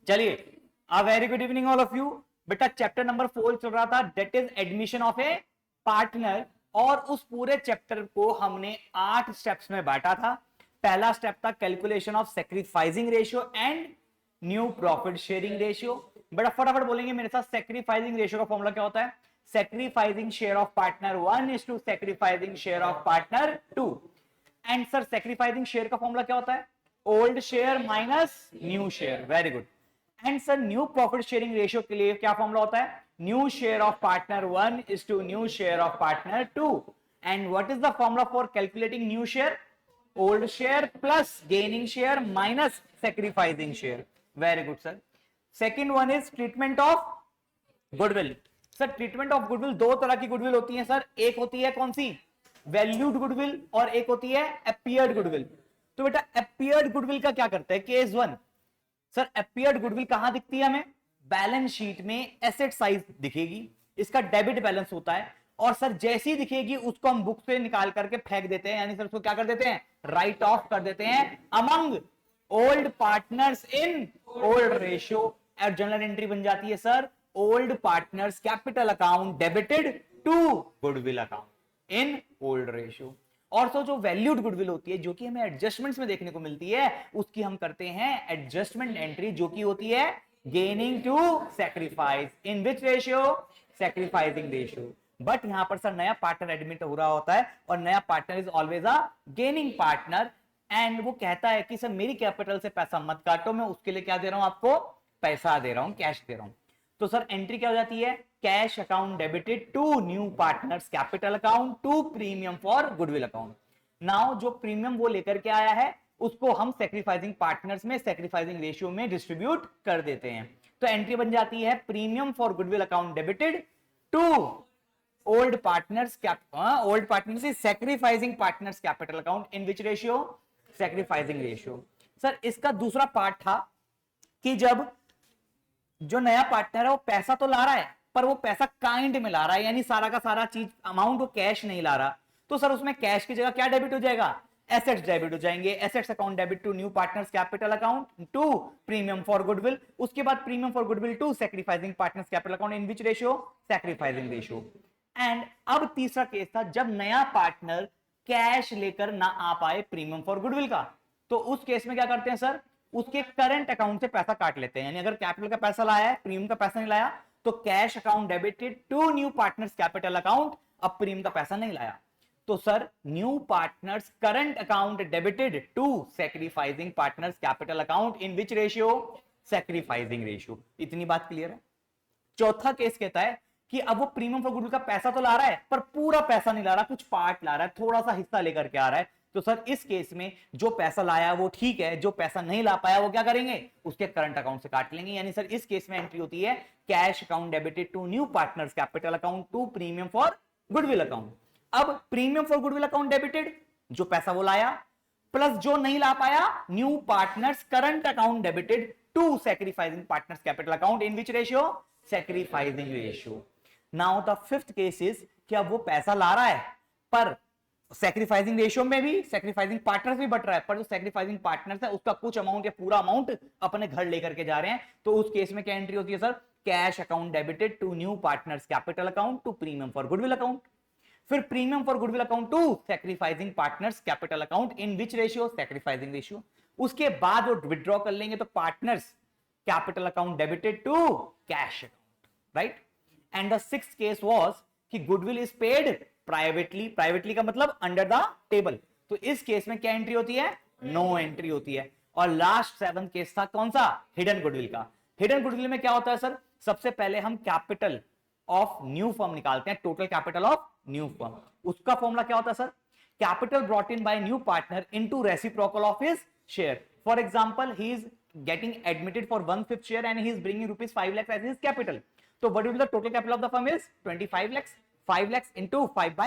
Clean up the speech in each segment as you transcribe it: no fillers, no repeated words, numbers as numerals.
चलिए, a very good evening all of you. बेटा chapter number 4 चल रहा था, that is admission of A partner. और उस पूरे चैप्टर को हमने 8 स्टेप्स में बांटा था। पहला स्टेप था calculation of sacrificing ratio and new profit sharing ratio. बड़ा फटाफट बोलेंगे मेरे साथ, सैक्रिफाइसिंग रेशियो का फॉर्मूला क्या होता है? Sacrificing share of partner 1 is to sacrificing share of partner 2। And sir sacrificing share का फॉर्मूला क्या होता है? Old share minus new share. Very good. And sir new profit sharing ratio के लिए क्या फॉर्मूला होता है? New share of partner 1 is to new share of partner 2। And what is the formula for calculating new share? Old share plus gaining share minus sacrificing share. Very good sir. Second one is treatment of goodwill. Sir treatment of goodwill, दो तरह की goodwill होती है sir. एक होती है कौन सी? Valued goodwill, और एक होती है अपीयर्ड गुडविल। तो बेटा अपीयर्ड गुडविल का क्या करता है? केस 1, सर अपीयर्ड गुडविल कहां दिखती है हमें? बैलेंस शीट में एसेट साइज दिखेगी, इसका डेबिट बैलेंस होता है, और सर जैसी दिखेगी उसको हम बुक से निकाल करके फेंक देते हैं, यानी सर उसको क्या कर देते हैं? राइट ऑफ कर देते हैं among old partners in old ratio. और जनरल एंट्री बन जाती है sir, old partners capital account debited to goodwill account in old ratio. और तो जो वैल्यूड गुडविल होती है, जो कि हमें एडजस्टमेंट्स में देखने को मिलती है, उसकी हम करते हैं एडजस्टमेंट एंट्री, जो कि होती है gaining to sacrifice. In which ratio? Sacrificing ratio. But यहां पर सर नया पार्टनर एडमिट हो रहा होता है, और नया partner is always a gaining partner. And वो कहता है कि सर मेरी कैपिटल से पैसा मत काटो, मैं उसके लिए क्या दे रहा हूं आपको? पैसा दे रहा हूं, कैश दे रहा हूं। तो सर एंट्री क्या हो जाती है? Cash account debited to new partners capital account to premium for goodwill account. Now जो प्रीमियम वो लेकर के आया है, उसको हम सैक्रिफाइसिंग पार्टनर्स में सैक्रिफाइसिंग रेशियो में डिस्ट्रीब्यूट कर देते हैं। तो एंट्री बन जाती है premium for goodwill account debited to old partners old partners is sacrificing partners capital account in which ratio? Sacrificing ratio. Sir इसका दूसरा पार्ट था कि जब जो नया पार्टनर है वो पैसा तो ला रहा है, पर वो पैसा काइंड में ला रहा है, यानी सारा का सारा चीज अमाउंट वो कैश नहीं ला रहा। तो सर उसमें कैश की जगह क्या डेबिट हो जाएगा? एसेट्स डेबिट हो जाएंगे। Assets account debit to new partners capital account to premium for goodwill. उसके बाद premium for goodwill to sacrificing partners capital account in which ratio? Sacrificing ratio. And अब तीसरा केस था जब नया पार्टनर कैश लेकर ना आ पाए प्रीमियम फॉर गुडविल का। तो उस केस में क्या करते हैं सर? उसके करंट अकाउंट से पैसा काट लेते हैं, यानी अगर कैपिटल का पैसा लाया है, प्रीमियम का पैसा नहीं लाया, तो cash account debited to new partners capital account, अब प्रीमियम का पैसा नहीं लाया, तो sir new partners current account debited to sacrificing partners capital account in which ratio? Sacrificing ratio. इतनी बात क्लियर है? चौथा केस कहता है कि अब वो प्रीमियम फॉर गुडविल का पैसा तो ला रहा है, पर पूरा पैसा नहीं ला रहा, कुछ पार्ट ला रहा है, थोड़ा सा हिस्सा लेकर के आ रहा है। तो सर इस केस में जो पैसा लाया वो ठीक है, जो पैसा नहीं ला पाया वो क्या करेंगे? उसके करंट अकाउंट से काट लेंगे। यानी सर इस केस में एंट्री होती है cash account debited to new partners capital account to premium for goodwill account. अब premium for goodwill account debited, जो पैसा वो लाया, प्लस जो नहीं ला पाया, new partners current account debited to sacrificing partners capital account in which ratio? Sacrificing ratio. Now the fifth case is कि अब वो पैसा ला रहा है, पर सैक्रिफाइसिंग रेशियो में भी सैक्रिफाइसिंग पार्टनर्स भी बट रहा है, पर जो सैक्रिफाइसिंग पार्टनर्स है उसका कुछ अमाउंट या पूरा अमाउंट अपने घर लेकर के जा रहे हैं। तो उस केस में क्या एंट्री होती है sir? Cash account debited to new partners capital account to premium for goodwill account. फिर premium for goodwill account to sacrificing partners capital account in which ratio? Sacrificing ratio. उसके बाद वो विड्रॉ कर लेंगे तो partners capital account debited to cash account, right? And the sixth case was कि goodwill is paid privately. Privately का मतलब under the table. तो इस केस में क्या एंट्री होती है? नो एंट्री होती है। और लास्ट सेवंथ केस था कौन सा? हिडन गुडविल का। हिडन गुडविल में क्या होता है सर? सबसे पहले हम कैपिटल ऑफ न्यू फर्म निकालते हैं, total capital of new firm. उसका फॉर्मूला क्या होता है sir? Capital brought in by new partner into reciprocal of his share. For example he is getting admitted for 1/5 share and he is bringing rupees 5 lakhs as his capital. So what will be the total capital of the firm is 25 lakhs. 5 lakhs into 5 by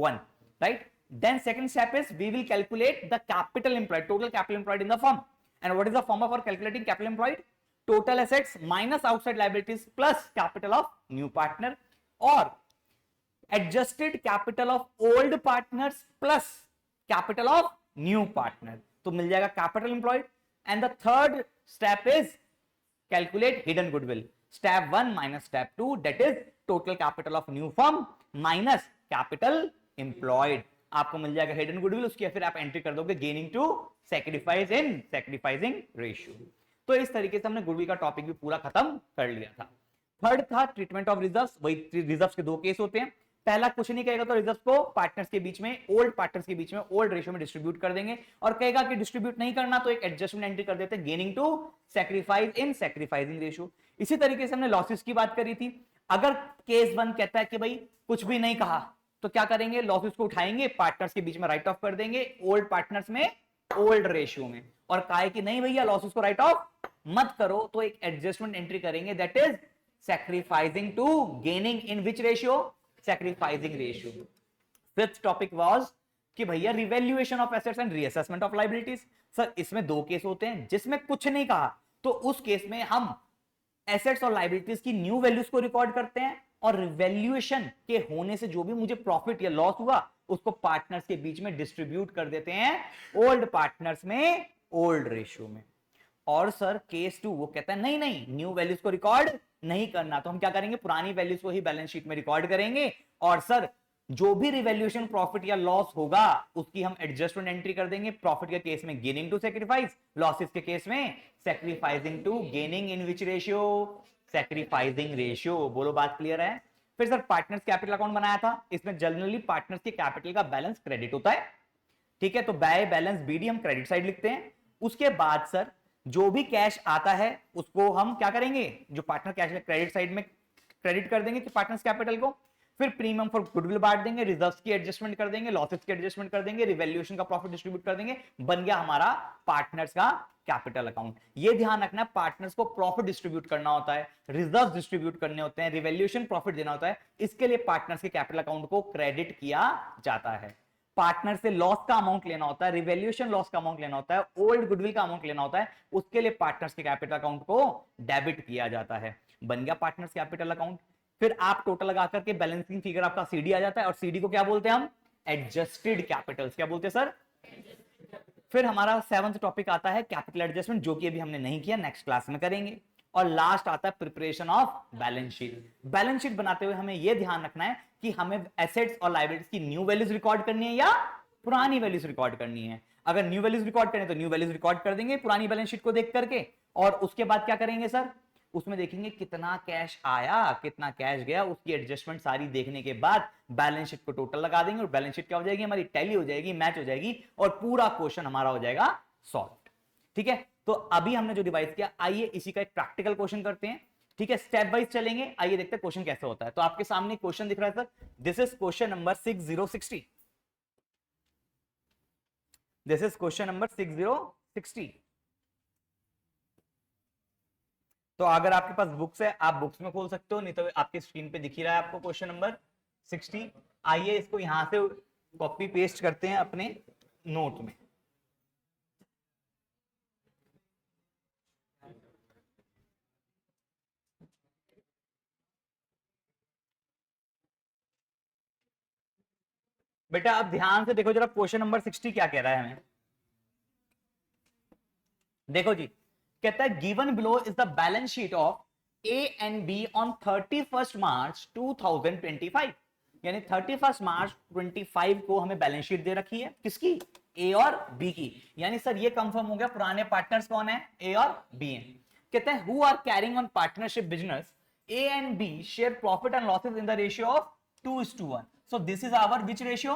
1, right? Then second step is we will calculate the capital employed, total capital employed in the firm. And what is the formula for calculating capital employed? Total assets minus outside liabilities plus capital of new partner, or adjusted capital of old partners plus capital of new partner. तो मिल जाएगा capital employed. And the third step is calculate hidden goodwill. Step 1 minus step 2 that is total capital of new firm minus capital employed. आपको मिल जाएगा hidden goodwill, उसकी फिर आप entry कर दोगे gaining to sacrifice in sacrificing ratio. तो इस तरीके से हमने गुडविल का टॉपिक भी पूरा खत्म कर लिया था। थर्ड था ट्रीटमेंट ऑफ रिजर्व्स। वही रिजर्व्स के दो केस होते हैं। पहला कुछ नहीं कहेगा तो रिजर्व्स को पार्टनर्स के बीच में, ओल्ड पार्टनर्स के बीच में ओल्ड रेशियो में डिस्ट्रीब्यूट कर देंगे, और कहेगा कि डिस्ट्रीब्यूट नहीं करना तो एक एडजस्टमेंट एंट्री कर देते हैं gaining to sacrifice in sacrificing ratio. इसी तरीके से हमने लॉसेस की बात करी थी। अगर केस 1 कहता है कि भाई कुछ भी नहीं कहा तो क्या करेंगे, लॉसेस को उठाएंगे, पार्टनर्स के बीच में राइट ऑफ कर देंगे, ओल्ड पार्टनर्स में ओल्ड रेशियो में, और कहा कि नहीं भैया लॉसेस को राइट ऑफ मत करो तो एक एडजस्टमेंट एंट्री करेंगे that is sacrificing to gaining in which ratio, sacrificing ratio. Fifth topic was कि भैया revaluation of assets and reassessment of liabilities. Sir इसमें दो केस होते हैं, जिसमें कुछ नहीं कहा तो उस केस में हम एसेट्स और लायबिलिटीज की न्यू वैल्यूज को रिकॉर्ड करते हैं, और रिवैल्यूएशन के होने से जो भी मुझे प्रॉफिट या लॉस हुआ उसको पार्टनर्स के बीच में डिस्ट्रीब्यूट कर देते हैं ओल्ड पार्टनर्स में ओल्ड रेशियो में। और सर केस 2 वो कहता है नहीं नहीं न्यू वैल्यूज को रिकॉर्ड नहीं करना, तो हम क्या करेंगे, पुरानी वैल्यूज को ही बैलेंस शीट में रिकॉर्ड करेंगे, और सर जो भी रिवैल्यूएशन प्रॉफिट या लॉस होगा उसकी हम एडजस्टमेंट एंट्री कर देंगे। प्रॉफिट के केस में गेनिंग टू सैक्रिफाइस, लॉसेस के केस में sacrificing to gaining in which ratio, sacrificing ratio. बोलो बात क्लियर है। फिर सर पार्टनर्स कैपिटल अकाउंट बनाया था, इसमें जनरली पार्टनर्स के कैपिटल का बैलेंस क्रेडिट होता है, ठीक है, तो बाय बैलेंस बीडी हम क्रेडिट साइड लिखते हैं। उसके बाद सर जो भी कैश आता है उसको हम क्या करेंगे, जो पार्टनर कैश है क्रेडिट साइड में क्रेडिट कर देंगे पार्टनर्स कैपिटल को। फिर प्रीमियम फॉर गुडविल बांट देंगे, रिजर्व्स की एडजस्टमेंट कर देंगे, लॉसेस की एडजस्टमेंट कर देंगे, रिवैल्यूएशन का प्रॉफिट डिस्ट्रीब्यूट कर देंगे, बन गया हमारा पार्टनर्स का कैपिटल अकाउंट। ये ध्यान रखना है पार्टनर्स को प्रॉफिट डिस्ट्रीब्यूट करना होता है, रिजर्व डिस्ट्रीब्यूट करने होते हैं, रिवैल्यूएशन प्रॉफिट देना होता है, इसके लिए पार्टनर्स के कैपिटल अकाउंट को क्रेडिट किया जाता है। पार्टनर से लॉस का अमाउंट लेना होता है, रिवैल्यूएशन लॉस का अमाउंट लेना होता है, ओल्ड गुडविल का अमाउंट लेना होता है, उसके लिए पार्टनर्स के कैपिटल अकाउंट को डेबिट किया जाता है। बन गया पार्टनर्स कैपिटल अकाउंट। फिर आप टोटल लगा करके बैलेंसिंग फिगर आपका सीडी आ जाता है, और सीडी को क्या बोलते हैं हम, एडजस्टेड कैपिटल्स। क्या बोलते हैं सर। फिर हमारा 7th टॉपिक आता है कैपिटल एडजस्टमेंट, जो कि अभी हमने नहीं किया, नेक्स्ट क्लास में करेंगे। और लास्ट आता है preparation of balance sheet. Balance sheet बनाते हुए हमें यह ध्यान रखना है कि हमें एसेट्स और लायबिलिटीज की न्यू वैल्यूज रिकॉर्ड करनी है या पुरानी वैल्यूज रिकॉर्ड करनी है। अगर न्यू वैल्यूज रिकॉर्ड करें तो न्यू वैल्यूज रिकॉर्ड कर देंगे पुरानी बैलेंस शीट को देख करके, और उसके बाद क्या करेंगे सर, उसमें देखेंगे कितना कैश आया कितना कैश गया, उसकी एडजस्टमेंट सारी देखने के बाद बैलेंस शीट को टोटल लगा देंगे, और बैलेंस शीट क्या हो जाएगी हमारी, टैली हो जाएगी, मैच हो जाएगी, और पूरा क्वेश्चन हमारा हो जाएगा सॉल्व। ठीक है, तो अभी हमने जो डिवाइस किया, आइए इसी का एक प्रैक्टिकल क्वेश्चन करते हैं। ठीक है, स्टेप वाइज चलेंगे। आइए देखते हैं क्वेश्चन कैसे होता है। तो आपके सामने क्वेश्चन दिख रहा है sir, this is question number 6060। This is question number 6060। तो अगर आपके पास बुक्स है आप बुक्स में खोल सकते हो, नहीं तो आपकी स्क्रीन पे दिख ही रहा है आपको क्वेश्चन नंबर 60। आइए इसको यहां से कॉपी पेस्ट करते हैं अपने नोट में। बेटा अब ध्यान से देखो जरा, क्वेश्चन नंबर 60 क्या कह रहा है हमें। देखो जी, कहता है given below is the balance sheet of A and be on 31 मार्च 2025। यानी 31 मार्च 25 को हमें बैलेंस शीट दे रखी है, किसकी, ए और बी की। यानी सर ये कंफर्म हो गया पुराने पार्टनर्स कौन है, ए और बी हैं। कहते हैं who are carrying on partnership business, A and B share profit and losses in the ratio of 2:1। So this is our which ratio,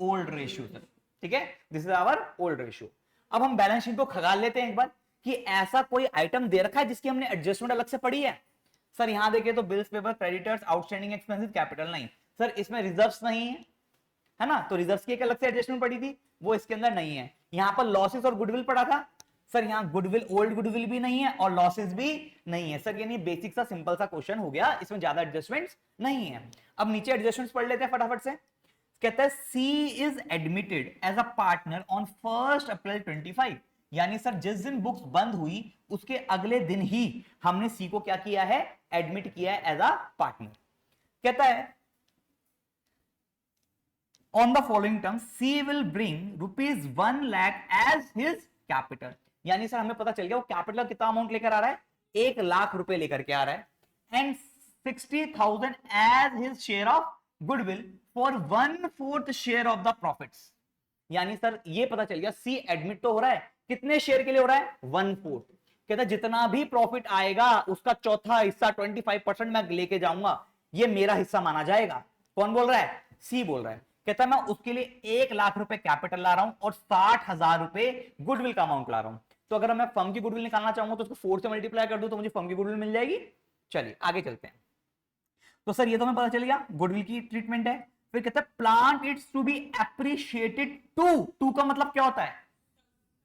old ratio sir. ठीक है, this is our old ratio. अब हम balance sheet को खगाल लेते हैं एक बार कि ऐसा कोई आइटम दे रखा है जिसकी हमने एडजस्टमेंट अलग से पड़ी है। सर यहां देखिए तो bills paper, creditors, outstanding expenses, capital नहीं। सर इसमें रिजर्व्स नहीं है ना, तो रिजर्व्स की एक अलग से एडजस्टमेंट पड़ी थी, वो इसके अंदर नहीं है। यहां पर लॉसेस और गुडविल पड़ा था, सर यहां गुडविल, ओल्ड गुडविल भी नहीं है और लॉसेस भी नहीं है। सर यानी बेसिक सा सिंपल सा क्वेश्चन हो गया, इसमें ज्यादा एडजस्टमेंट्स नहीं है। अब नीचे एडजस्टमेंट्स पढ़ लेते हैं फटाफट से। कहता है C is admitted as a partner on 1 April 25। यानी सर जिस दिन बुक्स बंद हुई उसके अगले दिन ही हमने सी को क्या किया है, एडमिट किया है एज अ पार्टनर। कहता है on the following terms C will bring ₹1 lakh as his capital. यानी सर हमें पता चल गया वो कैपिटल कितना अमाउंट लेकर आ रहा है, 1,00,000 रुपए लेकर के आ रहा है, and 60,000 as his share of goodwill for 1/4 share of the profits. यानी सर ये पता चल गया सी एडमिट तो हो रहा है, कितने शेयर के लिए हो रहा है? 1/4। कहता जितना भी प्रॉफिट आएगा उसका चौथा हिस्सा 25% मैं लेके जाऊंगा, ये मेरा हिस्सा माना जाएगा। कौन बोल रहा है? सी बोल रहा है। कहता मैं उसके लिए 1,00,000 रुपए कैपिटल ला रहा हूं और 60,000 रुपए गुडविल का अमाउंट ला रहा हूं। तो अगर मैं फर्म की गुडविल निकालना चाहूंगा तो उसको 4 से मल्टीप्लाई कर दूं तो मुझे फर्म की गुडविल मिल जाएगी। चलिए आगे चलते हैं। तो सर ये तो मैं पता चल गया गुडविल की ट्रीटमेंट है। फिर कहता है plant its to be appreciated to का मतलब क्या होता है?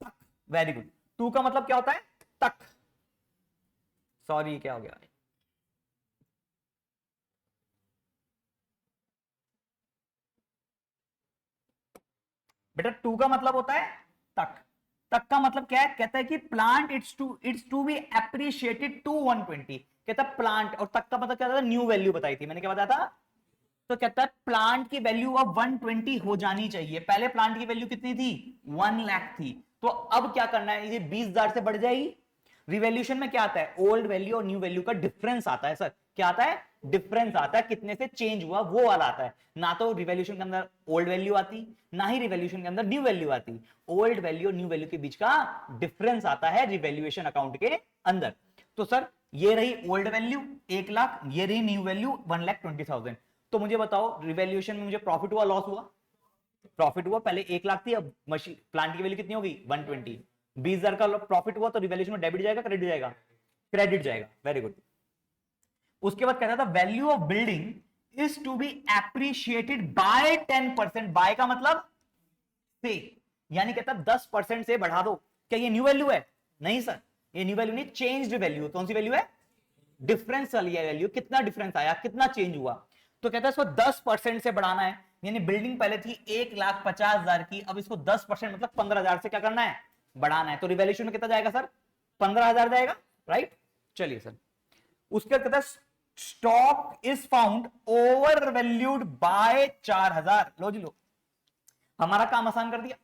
तक। Very good. टू का मतलब क्या होता है? तक। सॉरी क्या हो गया? बेटा टू का मतलब होता है तक। तक का मतलब क्या है? कहता है कि plant its to be appreciated to 120। कहता है प्लांट, और तक का मतलब क्या था? न्यू वैल्यू बताई थी मैंने, क्या बताया था? तो कहता है प्लांट की वैल्यू अब 120 हो जानी चाहिए। पहले प्लांट की वैल्यू कितनी थी? 1,00,000 थी। तो अब क्या करना है? ये 20,000 से बढ़ जाएगी। रिवैल्यूएशन में क्या आता है? ओल्ड वैल्यू और न्यू वैल्यू का डिफरेंस आता है। सर क्या आता है? डिफरेंस आता है, कितने से चेंज हुआ वो वाला आता है। ना तो रिवैल्यूएशन के अंदर ओल्ड वैल्यू आती, ना ही रिवैल्यूएशन के अंदर न्यू वैल्यू आती। ओल्ड वैल्यू और न्यू वैल्यू के बीच का डिफरेंस आता है रिवैल्यूएशन अकाउंट के अंदर। तो सर ये रही ओल्ड वैल्यू 1,00,000, ये रही न्यू वैल्यू 1,20,000। तो मुझे बताओ रिवैल्यूएशन में मुझे प्रॉफिट हुआ लॉस हुआ? प्रॉफिट हुआ। पहले 1,00,000 थी, अब मशीन प्लांट की वैल्यू कितनी होगी? 120। 20,000 का प्रॉफिट हुआ तो रिवैल्यूएशन में डेबिट जाएगा क्रेडिट जाएगा? क्रेडिट जाएगा। Very good. उसके बाद कहता था value of building is to be appreciated by 10%। By का मतलब से, यानी कहता 10% से बढ़ा दो। क्या ये न्यू वैल्यू है? नहीं सर, ये न्यू वैल्यू नहीं, चेंज्ड वैल्यू। कौन सी वैल्यू है? डिफरेंस वाली है वैल्यू। कितना डिफरेंस आया, कितना चेंज हुआ। तो कहता है इसको 10% से बढ़ाना है। यानी बिल्डिंग पहले थी 1,50,000 की, अब इसको 10% मतलब 15,000 से क्या करना है? बढ़ाना है। तो रिवैल्यूएशन में कितना जाएगा सर? 15,000 जाएगा। राइट। चलिए सर उसके बाद कहता है stock is found over valued bye 4,000। लो जी लो, हमारा काम आसान कर दिया।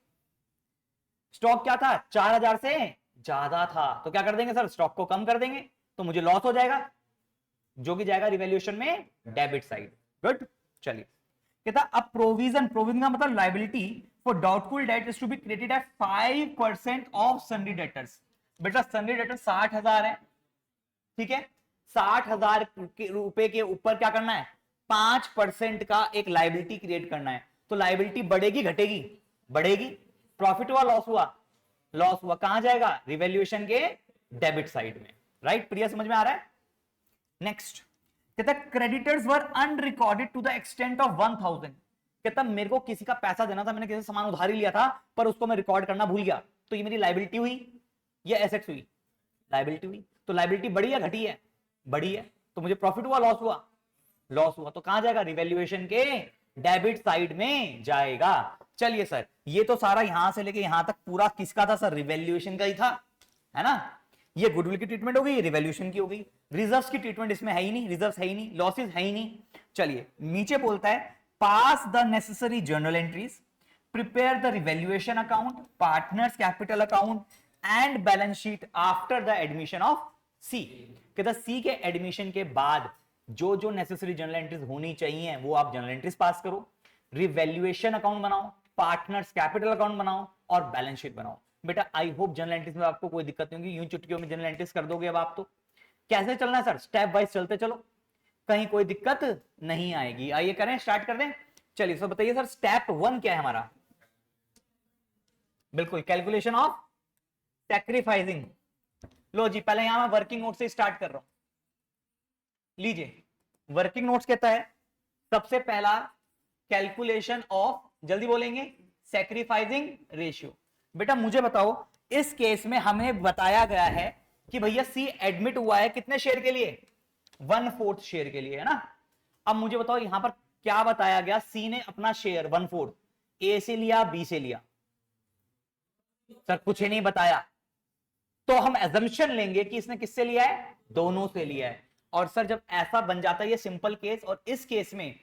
स्टॉक क्या था? 4,000 से ज्यादा था, तो क्या कर देंगे सर? स्टॉक को कम कर देंगे, तो मुझे लॉस हो जाएगा, जो कि जाएगा रिवैल्यूएशन में डेबिट साइड। गुड। चलिए कहता अब प्रोविजन, प्रोविजन का मतलब liability for doubtful debt is to be credited at 5% of sundry debtors. बेटा सन्डी डेटर 60,000 है, ठीक है? 60,000 रुपए के ऊपर क्या करना है? 5% का एक लायबिलिटी क्रिएट करना है। तो लायबिलिटी बढ़ेगी घटेगी? बढ़ेगी। प्रॉफिट हुआ लॉस हुआ? लॉस हुआ। कहां जाएगा? रिवैल्यूएशन के डेबिट साइड में। राइट। प्रिया समझ में आ रहा है? नेक्स्ट कहता creditors were unrecorded to the extent of 1,000। कहता मेरे को किसी का पैसा देना था, मैंने किसी सामान उधारी लिया था पर उसको मैं रिकॉर्ड करना भूल गया, तो ये मेरी लायबिलिटी हुई या एसेट्स हुई? लायबिलिटी हुई। तो लायबिलिटी बढ़ी या घटी है? बढ़ी है। तो मुझे प्रॉफिट हुआ लॉस हुआ? लॉस हुआ। तो कहां जाएगा? रिवैल्यूएशन के डेबिट साइड में जाएगा। चलिए सर ये तो सारा यहां से लेके यहां तक पूरा किसका था सर? रिवैल्यूएशन का ही था, है ना? ये गुडविल की ट्रीटमेंट हो गई, रिवैल्यूएशन की हो गई। रिजर्व्स की ट्रीटमेंट इसमें है ही नहीं, रिजर्व्स है ही नहीं, लॉसेस है ही नहीं। चलिए नीचे बोलता है pass the necessary journal entries, prepare the revaluation account, partners capital account and balance sheet after the admission of C. कहता सी के एडमिशन के बाद जो जो नेसेसरी जर्नल एंट्रीज होनी चाहिए वो आप जर्नल एंट्रीज पास करो, रिवैल्यूएशन अकाउंट बनाओ, पार्टनर्स कैपिटल अकाउंट बनाओ और बैलेंस शीट बनाओ। बेटा आई होप जर्नल एंट्रीज में आपको कोई दिक्कत नहीं होगी, यूं चुटकियों में जर्नल एंट्रीज कर दोगे। अब आप तो कैसे चलना है सर? स्टेप वाइज चलते चलो, कहीं कोई दिक्कत नहीं आएगी। आइए करें, स्टार्ट कर दें। चलिए सर बताइए सर स्टेप 1 क्या है हमारा? बिल्कुल कैलकुलेशन ऑफ सैक्रिफाइसिंग। लो जी पहले यहां मैं वर्किंग नोट से स्टार्ट कर रहा हूं। लीजिए वर्किंग नोट्स कहता है सबसे पहला कैलकुलेशन ऑफ, जल्दी बोलेंगे, सैक्रिफाइसिंग रेशियो। बेटा मुझे बताओ इस केस में हमें बताया गया है कि भैया सी एडमिट हुआ है कितने शेयर के लिए? 1/4 शेयर के लिए, है ना? अब मुझे बताओ यहां पर क्या बताया गया? सी ने अपना शेयर 1/4 ए से लिया बी से लिया? सर कुछ ही नहीं बताया, तो हम एजम्पशन लेंगे कि इसने किससे लिया है? दोनों से लिया है। और सर जब ऐसा बन जाता है ये सिंपल केस, और इस केस में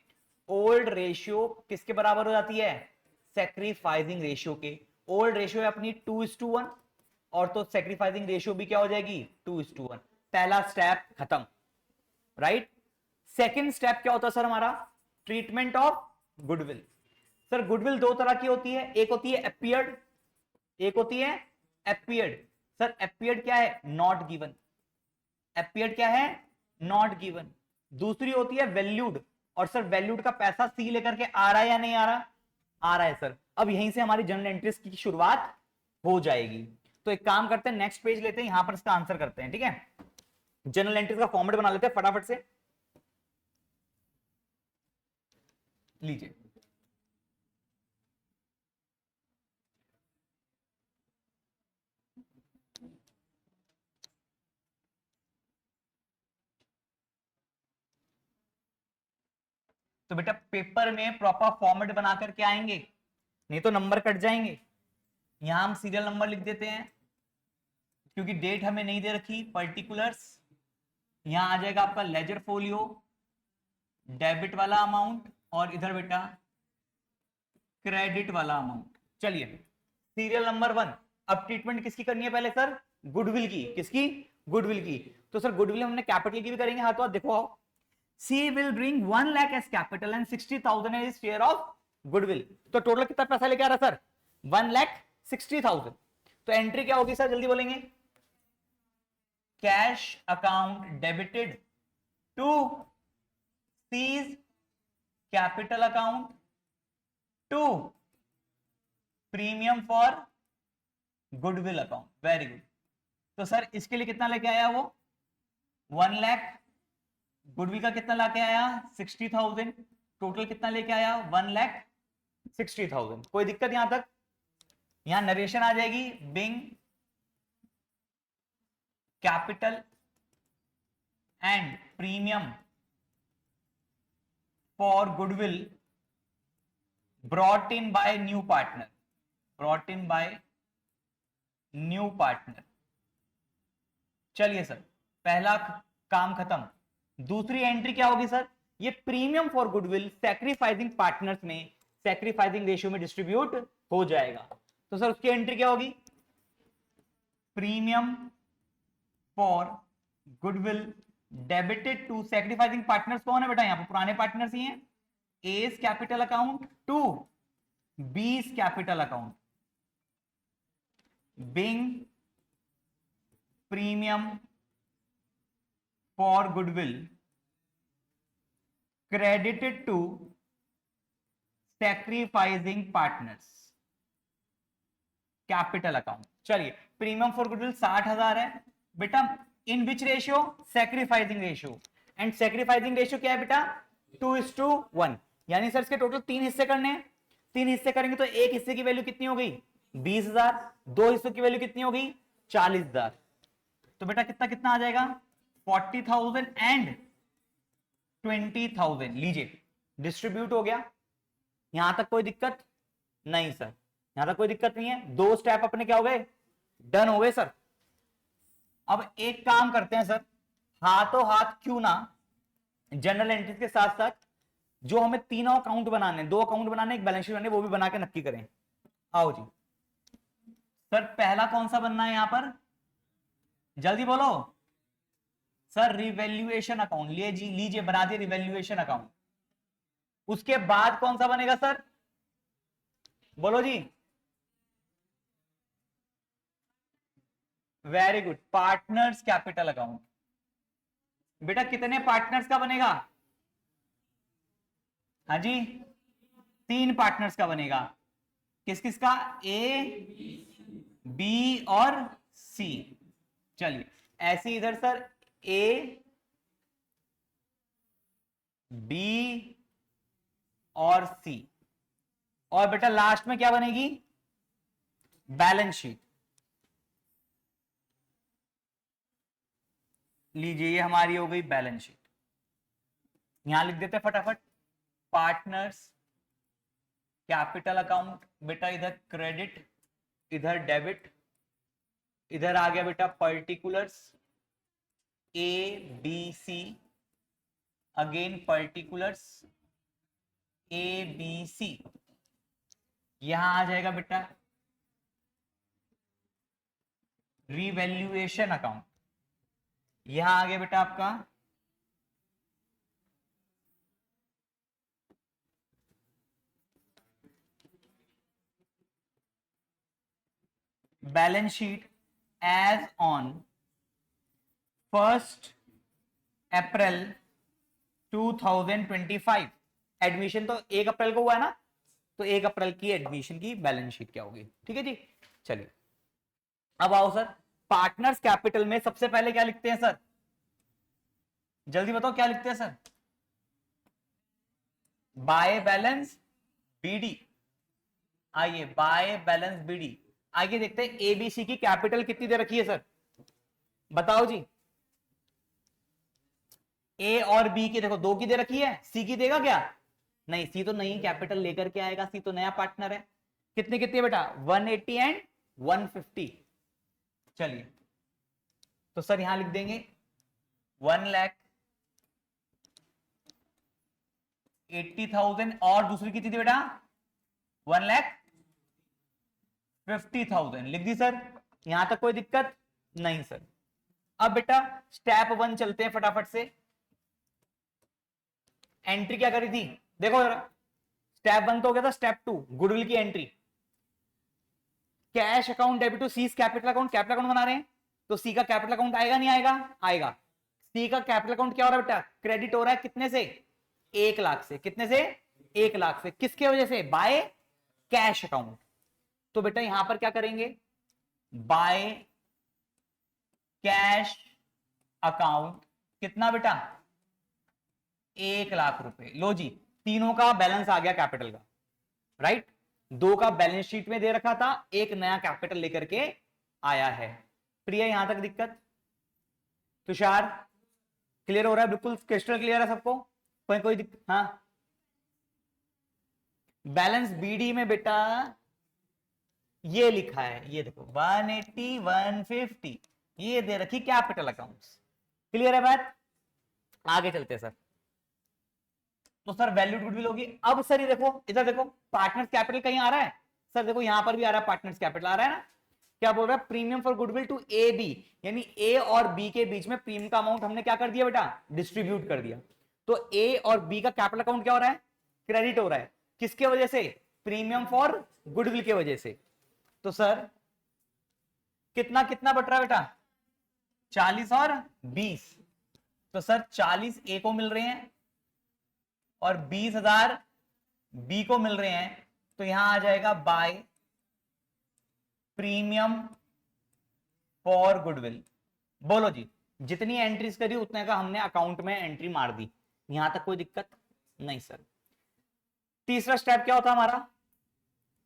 ओल्ड रेशियो किसके बराबर हो जाती है? सैक्रिफाइसिंग रेशियो के। ओल्ड रेशियो है अपनी 2:1 और तो सैक्रिफाइसिंग रेशियो भी क्या हो जाएगी? 2:1। पहला स्टेप खत्म, राइट। सेकंड स्टेप क्या होता है सर हमारा, treatment of goodwill. Sir goodwill दो तरह की होती है, एक होती है अपीयर्ड, एक होती है अपीयर्ड। सर अपीयर्ड क्या है, नॉट गिवन। अपीयर्ड क्या है, नॉट गिवन। दूसरी होती है वैल्यूड, और सर वैल्यूड का पैसा सी लेकर के आ रहा है या नहीं आ रहा, आ रहा है सर। अब यहीं से हमारी जनरल एंट्रीज की शुरुआत हो जाएगी। तो एक काम करते हैं, नेक्स्ट पेज लेते हैं, यहां पर इसका आंसर करते हैं, ठीक है। जनरल एंट्रीज का फॉर्मेट बना लेते हैं फटाफट से, लीजिए। तो बेटा पेपर में प्रॉपर फॉर्मेट बना करके आएंगे, नहीं तो नंबर कट जाएंगे। यहां हम सीरियल नंबर लिख देते हैं, क्योंकि डेट हमें नहीं दे रखी, पर्टिकुलर्स। यहां आ जाएगा आपका लेजर फोलियो, डेबिट वाला अमाउंट, और इधर बेटा क्रेडिट वाला अमाउंट। चलिए सीरियल नंबर 1। अब ट्रीटमेंट किसकी करनी है पहले सर, गुडविल की। किसकी, गुडविल की। तो सर गुडविल हमने कैपिटल की भी करेंगे, हाथों हाथ देखो आओ। C will bring 1 lakh as capital and 60,000 as share of goodwill. तो टोटल कितना पैसा लेके आ रहा सर, 1,60,000। तो एंट्री क्या होगी सर, जल्दी बोलेंगे। Cash account debited to C's capital account to premium for goodwill account. Very good. तो सर इसके लिए कितना लेके आया वो, 1 लाख। गुडविल का कितना लेके आया, 60,000। टोटल कितना लेके आया, 1,60,000। कोई दिक्कत यहां तक, यहां नरेशन आ जाएगी, being capital and premium for goodwill brought in by new partner, brought in by new partner. चलिए सर पहला काम खत्म। दूसरी एंट्री क्या होगी सर, ये premium for goodwill sacrificing partners में सैक्रिफाइसिंग रेशियो में डिस्ट्रीब्यूट हो जाएगा। तो सर उसकी एंट्री क्या होगी, premium for goodwill debited to sacrificing partners कौन है बेटा, यहां पर पुराने पार्टनर्स ही हैं। एज कैपिटल अकाउंट टू बीस capital account, being premium for goodwill credited to sacrificing partners capital account. चलिए प्रीमियम फॉर गुडविल 60,000 है बेटा, in which ratio, sacrificing ratio. And sacrificing ratio क्या है बेटा, 2:1। यानी सर इसके टोटल 3 हिस्से करने हैं। 3 हिस्से करेंगे तो एक हिस्से की वैल्यू कितनी हो गई, 20,000। 2 हिस्सों की वैल्यू कितनी हो गई, 40,000। तो बेटा कितना कितना आ जाएगा, 40,000 एंड 20,000। लीजिए डिस्ट्रीब्यूट हो गया। यहां तक कोई दिक्कत नहीं सर, यहां तक कोई दिक्कत नहीं है। 2 स्टेप अपने क्या हो गए, डन हो गए सर। अब एक काम करते हैं सर, हाथों हाथ क्यों ना जनरल एंट्रीज के साथ साथ जो हमें तीनों अकाउंट बनाने, 2 अकाउंट बनाने, एक बैलेंस शीट बनाने, वो भी बना के नक्की करें। आओ जी सर पहला कौन सा बनना है यहां पर, जल्दी बोलो सर। रिवैल्यूएशन अकाउंट लिए जी, लीजिए बना दिए रिवैल्यूएशन अकाउंट। उसके बाद कौन सा बनेगा सर, बोलो जी। Very good, partners capital account. बेटा कितने पार्टनर्स का बनेगा, हाँ जी 3 पार्टनर्स का बनेगा। किस किस का, ए बी और सी। चलिए ऐसे इधर सर ए बी और सी, और बेटा लास्ट में क्या बनेगी, बैलेंस शीट। लीजिए ये हमारी हो गई बैलेंस शीट। यहां लिख देते फटाफट, पार्टनर्स कैपिटल अकाउंट। बेटा इधर क्रेडिट, इधर डेबिट, इधर आ गया बेटा particulars, A B C, again particulars A B C. यहां आ जाएगा बेटा रिवैल्यूएशन अकाउंट, यहां आ गया बेटा आपका balance sheet as on 1 April 2025। Admission तो 1 अप्रैल को हुआ है ना, तो 1 अप्रैल की एडमिशन की बैलेंस शीट क्या होगी। ठीक है जी, चलिए अब आओ सर, पार्टनर्स कैपिटल में सबसे पहले क्या लिखते हैं सर, जल्दी बताओ क्या लिखते हैं सर, बाय बैलेंस बीडी। आइए बाय बैलेंस बीडी, आइए देखते हैं एबीसी की कैपिटल कितनी दे रखी है सर, बताओ जी। ए और बी की देखो 2 की दे रखी है, सी की देगा क्या, नहीं, सी तो नहीं कैपिटल लेकर के आएगा, सी तो नया पार्टनर है। कितनी कितनी है बेटा, 180 एंड 150। चलिए तो सर यहां लिख देंगे 1,80,000 और दूसरी कितनी थी बेटा, 1,50,000 लिख दी सर, यहां तक कोई दिक्कत नहीं सर। अब बेटा स्टेप 1 चलते हैं फटाफट से। एंट्री क्या करी थी, देखो जरा, स्टेप 1 तो हो गया था, स्टेप 2 गुडविल की entry. Cash account debit to C's capital account, capital account बना रहे हैं तो सी का कैपिटल अकाउंट आएगा नहीं आएगा, आएगा। सी का कैपिटल अकाउंट क्या हो रहा है बेटा, क्रेडिट हो रहा है कितने से, 1 लाख से, कितने से, 1 लाख से, किसके वजह से, बाय कैश अकाउंट। तो बेटा यहां पर क्या करेंगे, बाय कैश अकाउंट कितना बेटा, 1 लाख रुपए। लो जी, तीनों का बैलेंस आ गया कैपिटल का, राइट। 2 का बैलेंस शीट में दे रखा था, एक नया कैपिटल लेकर के आया है। प्रिया यहां तक दिक्कत, तुषार क्लियर हो रहा है, बिल्कुल क्रिस्टल क्लियर है सबको, कोई कोई दिक्कत, हाँ। बैलेंस बीडी में बेटा ये लिखा है, ये देखो 180 150, ये दे रखी कैपिटल अकाउंट्स। क्लियर है बात, आगे चलते हैं सर। तो सर वैल्यूड गुडविल होगी। अब सर ये देखो, इधर देखो, पार्टनर्स कैपिटल कहीं आ रहा है सर, देखो यहां पर भी आ रहा है, पार्टनर्स कैपिटल आ रहा है ना। क्या बोल रहा है, premium for goodwill to A B, यानी ए और बी के बीच में प्रीमियम का अमाउंट हमने क्या कर दिया बेटा, डिस्ट्रीब्यूट कर दिया। तो ए और बी का कैपिटल अकाउंट क्या हो रहा है, क्रेडिट हो रहा है, किसके वजह से, प्रीमियम फॉर गुडविल के वजह से। तो सर कितना कितना बट रहा है बेटा, 40 और 20। तो सर 40 ए को मिल रहे हैं और 20,000 बी को मिल रहे हैं, तो यहां आ जाएगा बाय प्रीमियम फॉर गुडविल। बोलो जी, जितनी एंट्रीज करी उतने का हमने अकाउंट में एंट्री मार दी, यहां तक कोई दिक्कत नहीं सर। तीसरा स्टेप क्या होता हमारा,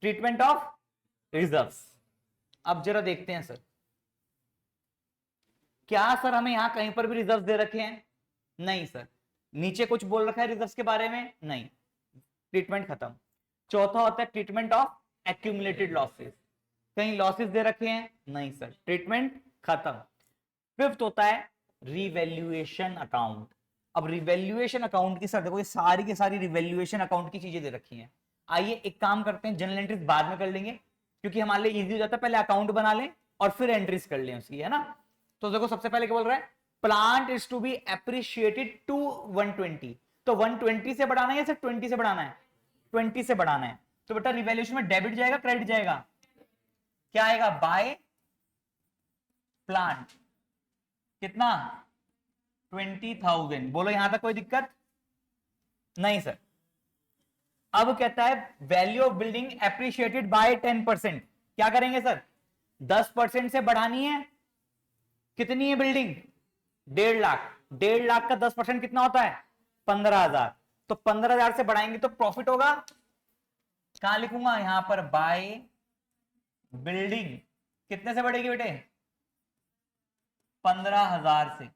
ट्रीटमेंट ऑफ रिजर्व्स। अब जरा देखते हैं सर, क्या सर हमें यहां कहीं पर भी रिजर्व दे रखे हैं, नहीं सर। नीचे कुछ बोल रखा है रिजर्व्स के बारे में, नहीं, ट्रीटमेंट खत्म। चौथा होता है ट्रीटमेंट ऑफ एक्यूमुलेटेड लॉसेस, कहीं लॉसेस दे रखे हैं, नहीं सर, ट्रीटमेंट खत्म। फिफ्थ होता है रिवैल्यूएशन अकाउंट। अब रिवैल्यूएशन अकाउंट की सर देखो, ये सारी की सारी रिवैल्यूएशन अकाउंट की चीजें दे रखी हैं। आइए एक काम करते हैं, जनरल एंट्रीज बाद में कर लेंगे क्योंकि हमारे लिए इजी हो जाता है, पहले अकाउंट बना लें और फिर एंट्रीज कर लें उसकी, है ना। तो देखो सबसे पहले क्या बोल रहा है, plant is to be appreciated to 120। तो 120 से बढ़ाना है या सिर्फ 20 से बढ़ाना है, 20 से बढ़ाना है। तो बेटा रिवैल्यूएशन में डेबिट जाएगा क्रेडिट जाएगा, क्या आएगा, बाय प्लांट कितना, 20,000। बोलो यहां तक कोई दिक्कत नहीं सर। अब कहता है value of building appreciated by 10%, क्या करेंगे सर, 10% से बढ़ानी है, कितनी है बिल्डिंग, 1.5 लाख, 1.5 लाख का 10% कितना होता है, 15,000। तो 15,000 से बढ़ाएंगे तो प्रॉफिट होगा, कहां लिखूंगा, यहां पर बाय बिल्डिंग कितने से बढ़ेगी बेटे, 15,000 से।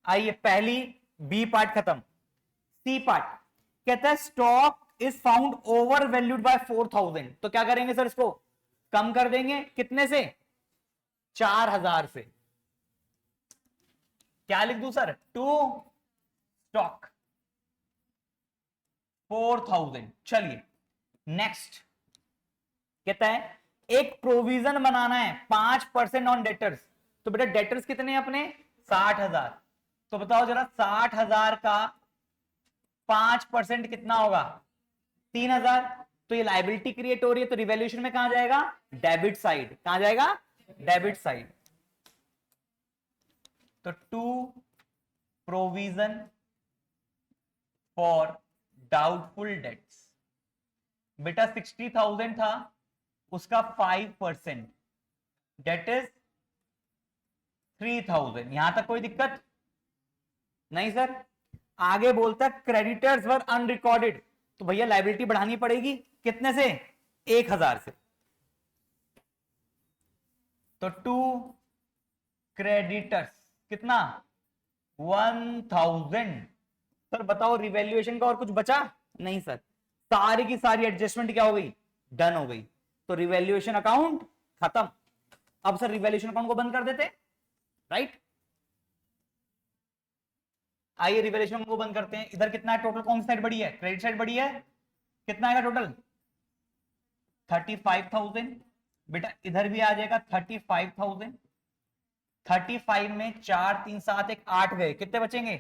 आइए पहली बी पार्ट खत्म। सी पार्ट कहता है stock is found over valued bye 4,000, तो क्या करेंगे सर, इसको कम कर देंगे, कितने से, 4,000 से। क्या लिख दूं सर, टू स्टॉक 4,000। चलिए नेक्स्ट कहता है एक प्रोविजन बनाना है 5% ऑन डेटर्स। तो बेटा डेटर्स कितने हैं अपने, 60,000। तो बताओ जरा 60,000 का 5% कितना होगा? 3,000। तो ये लाइबिलिटी क्रिएट हो रही है, तो रिवैल्यूएशन में कहां जाएगा? Debit side. कहां जाएगा? Debit side. तो to provision for doubtful debts, बेटा 60,000 था, उसका 5%, डेट इज 3,000। यहां तक कोई दिक्कत नहीं सर? आगे बोलता है क्रेडिटर्स वर अनरिकॉर्डेड, तो भैया लाइबिलिटी बढ़ानी पड़ेगी कितने से? 1,000 से। तो टू क्रेडिटर्स कितना? 1,000। सर बताओ रिवैल्यूएशन का और कुछ बचा? नहीं सर, सारी की सारी एडजस्टमेंट क्या हो गई? डन हो गई। तो रिवैल्यूएशन अकाउंट खत्म। अब सर रिवैल्यूएशन अकाउंट को बंद कर देते, राइट? आइए रिवैल्यूएशन को बंद करते हैं। इधर कितना है टोटल? कौन सी साइड बड़ी है? क्रेडिट साइड बड़ी है। कितना आएगा टोटल? 35,000। बेटा इधर भी आ जाएगा 35,000। 35 में 4 3 7 1 8 गए, कितने बचेंगे?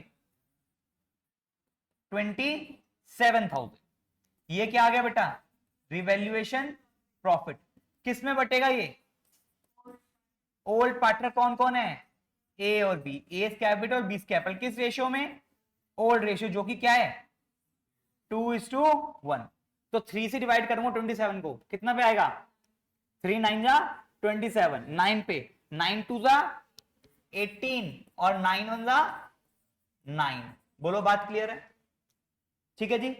27,000। ये क्या आ गया बेटा? Revaluation profit. किस में बटेगा ये? ओल्ड पार्टनर कौन कौन है? ए और बी। ए कैपिटल, बी कैपिटल। किस रेशियो में? ओल्ड रेशियो, जो कि क्या है? 2:1। तो 3 से डिवाइड करूंगा 27 को, कितना पे आएगा? 3 9 जा 27, 9 पे 9 2 जा 18 और 9 1 जा 9। बोलो बात क्लियर है? ठीक है जी।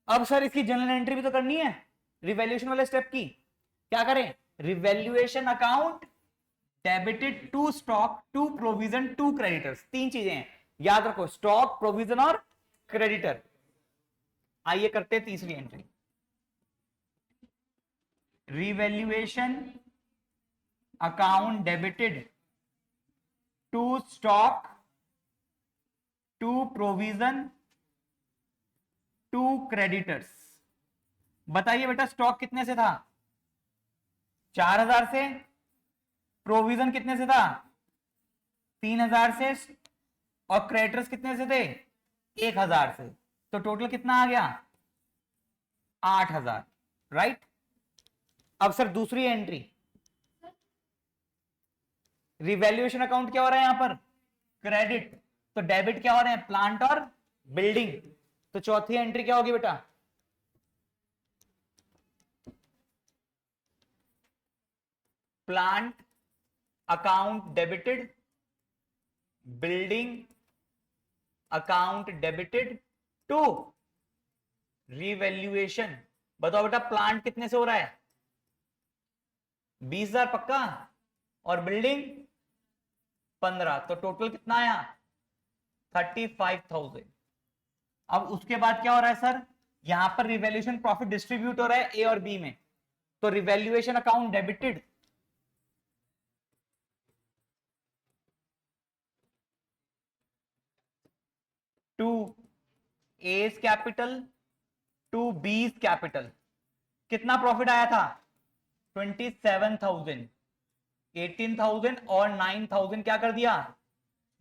अब सर इसकी जनरल एंट्री भी तो करनी है रिवैल्यूएशन वाले स्टेप की। क्या करें? Revaluation account debited to stock, to provision, to creditors. 3 चीजें हैं, याद रखो, स्टॉक, प्रोविजन और क्रेडिटर। आइए करते हैं तीसरी entry. Revaluation account debited to stock, to provision, to creditors. बताइए बेटा स्टॉक कितने से था? 4,000 से। प्रोविजन कितने से था? 3,000 से। और क्रेडिटर्स कितने से थे? 1,000 से। तो टोटल कितना आ गया? 8,000, राइट? अब सर दूसरी एंट्री, रिवैल्यूएशन अकाउंट क्या हो रहा है यहां पर? क्रेडिट। तो डेबिट क्या हो रहे हैं? प्लांट और बिल्डिंग। तो चौथी एंट्री क्या होगी बेटा? Plant account debited, building account debited to revaluation. बताओ बेटा प्लांट कितने से हो रहा है? 20,000 पक्का, और बिल्डिंग 15। तो टोटल कितना आया? 35,000। अब उसके बाद क्या हो रहा है सर? यहां पर रिवैल्यूएशन प्रॉफिट डिस्ट्रीब्यूट हो रहा है ए और बी में। तो revaluation account debited to A's capital, to B's capital. कितना प्रॉफिट आया था? 27,000। 18,000 और 9,000 क्या कर दिया?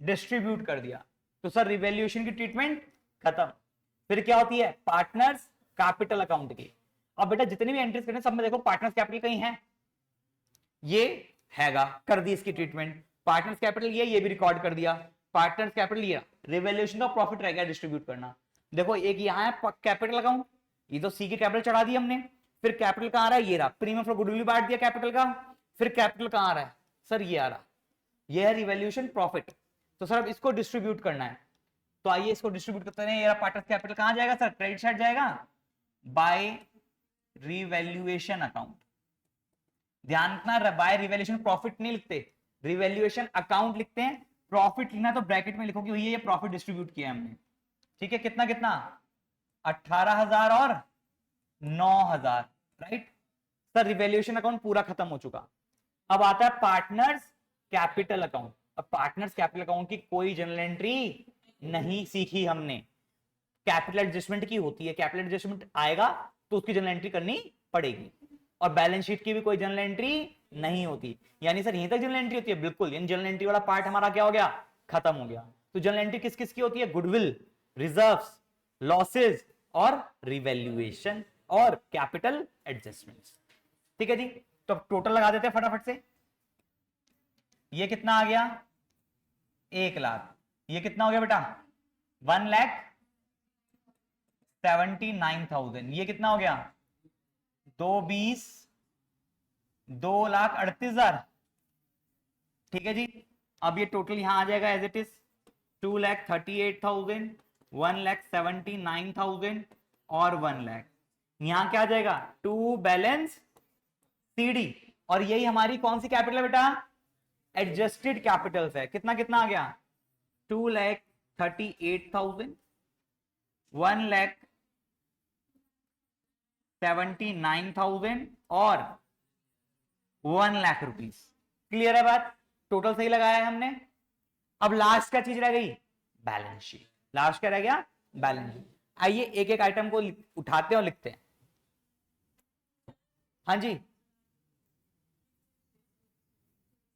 डिस्ट्रीब्यूट कर दिया। तो सर रिवैल्यूएशन की ट्रीटमेंट खत्म। फिर क्या होती है? पार्टनर्स कैपिटल अकाउंट की। अब बेटा जितनी भी एंट्रीज करने सब में देखो पार्टनर्स कैपिटल कहीं है? ये हैगा, कर दी इसकी ट्रीटमेंट। पार्टनर्स कैपिटल ये भी रिकॉर्ड कर दिया। पार्टनर्स कैपिटल ये रिवैल्यूएशन का प्रॉफिट रह गया डिस्ट्रीब्यूट करना। देखो एक यहाँ है कैपिटल अकाउंट, ये तो सी के कैपिटल चढ़ा दी हमने। फिर कैपिटल कहां आ रहा है? ये रहा, प्रीमियम फॉर गुडविल बांट दिया कैपिटल का। फिर कैपिटल कहां आ रहा है सर? ये आ रहा, ये है रिवैल्यूएशन प्रॉफिट। तो सर अब इसको डिस्ट्रीब्यूट करना है, तो आइए इसको डिस्ट्रीब्यूट करते हैं। ये पार्टनर्स कैपिटल कहां जाएगा सर? क्रेडिट साइड जाएगा बाय रिवैल्यूएशन अकाउंट। ध्यान रखना बाय रिवैल्यूएशन प्रॉफिट नहीं लिखते, रिवैल्यूएशन अकाउंट लिखते हैं। प्रॉफिट लिखना तो ब्रैकेट में लिखो कि ये प्रॉफिट डिस्ट्रीब्यूट किया हमने। ठीक है, कितना कितना? 18,000 और 9,000, राइट? सर रिवैल्यूएशन अकाउंट पूरा खत्म हो चुका। अब आता है पार्टनर्स कैपिटल अकाउंट। अब पार्टनर्स कैपिटल अकाउंट की कोई जनरल एंट्री नहीं सीखी हमने। कैपिटल एडजस्टमेंट की होती है, कैपिटल एडजस्टमेंट आएगा तो उसकी जनरल एंट्री करनी पड़ेगी। और बैलेंस शीट की भी कोई जनरल एंट्री नहीं होती। यानी सर यहीं तक जनरल एंट्री होती है, बिल्कुल। यानी जनरल एंट्री वाला पार्ट हमारा क्या हो गया, खत्म हो गया। तो जनरल एंट्री किस किस की होती है, गुडविल, रिजर्व्स, लॉसेस और रिवैल्यूएशन और कैपिटल एडजस्टमेंट्स। ठीक है जी, तो टोटल लगा देते हैं फटाफट से। ये कितना आ गया, 1,00,000। ये कितना हो गया बेटा, 1,79,000। ये कितना हो गया, 2,20, 2,38,000। ठीक है जी, अब ये टोटल यहां आ जाएगा एज इट इज, 2,38,000, 1,79,000 और 1,00,000। यहां क्या आ जाएगा, टू बैलेंस सीडी। और यही हमारी कौन सी कैपिटल है बेटा, एडजस्टेड कैपिटल्स है। कितना कितना आ गया, 2,38,000, 1,79,000 और 1,00,000 रुपीज। क्लियर है बात, टोटल सही लगाया है हमने। अब लास्ट क्या चीज रह गई, बैलेंस शीट। लास्ट क्या रह गया, बैलेंस शीट। आइए एक एक आइटम को उठाते हैं और लिखते हैं। हाँ जी,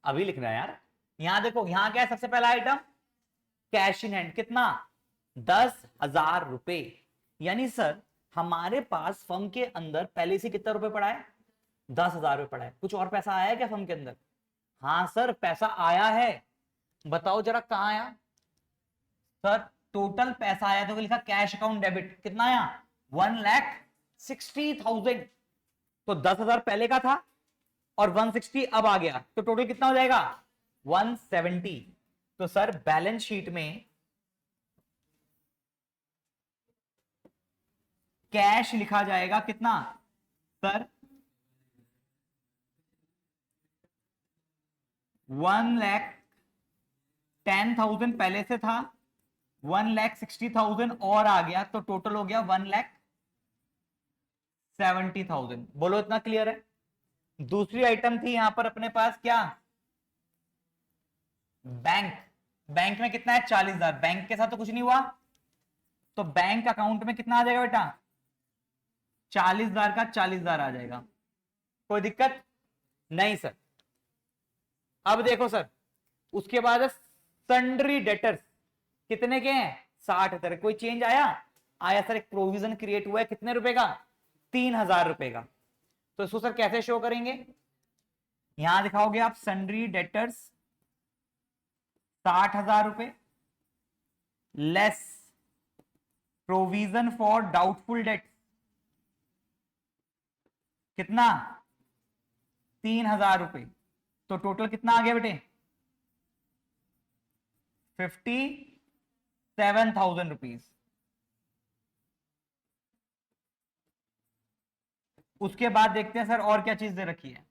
अभी लिख रहा है यार। यहां देखो, यहां क्या है, सबसे पहला आइटम कैश इन हैंड। कितना, 10,000 रुपए। यानी सर हमारे पास फर्म के अंदर पहले से कितना रुपए पड़ा है, 10,000 रुपए पड़ा है। कुछ और पैसा आया है क्या फर्म के अंदर, हाँ सर पैसा आया है। बताओ जरा कहां आया सर, टोटल पैसा आया तो लिखा कैश अकाउंट डेबिट। कितना आया, 1,60,000। तो 10,000 पहले का था और 160 अब आ गया, तो टोटल कितना हो जाएगा, 170। तो सर बैलेंस शीट में कैश लिखा जाएगा कितना सर, 1,10,000 पहले से था, 1,60,000 और आ गया, तो टोटल हो गया 1,70,000। बोलो इतना क्लियर है। दूसरी आइटम थी यहां पर अपने पास क्या, बैंक। बैंक में कितना है, 40,000। बैंक के साथ तो कुछ नहीं हुआ, तो बैंक अकाउंट में कितना आ जाएगा बेटा, 40,000 का 40,000 आ जाएगा। कोई दिक्कत नहीं सर। अब देखो सर, उसके बाद सन्ड्री डेटर्स कितने के हैं, 60,000। कोई चेंज आया, आया सर, एक प्रोविजन क्रिएट हुआ है कितने रुपए का, 3,000 रुपए का। तो इसको सर कैसे शो करेंगे, यहां दिखाओगे आप सन्ड्री डेटर्स 60,000 रुपए less provision for doubtful date कितना, 3,000 रुपए। तो टोटल कितना आ गया बेटे, 57,000 रुपीज। उसके बाद देखते हैं सर और क्या चीज दे रखी है।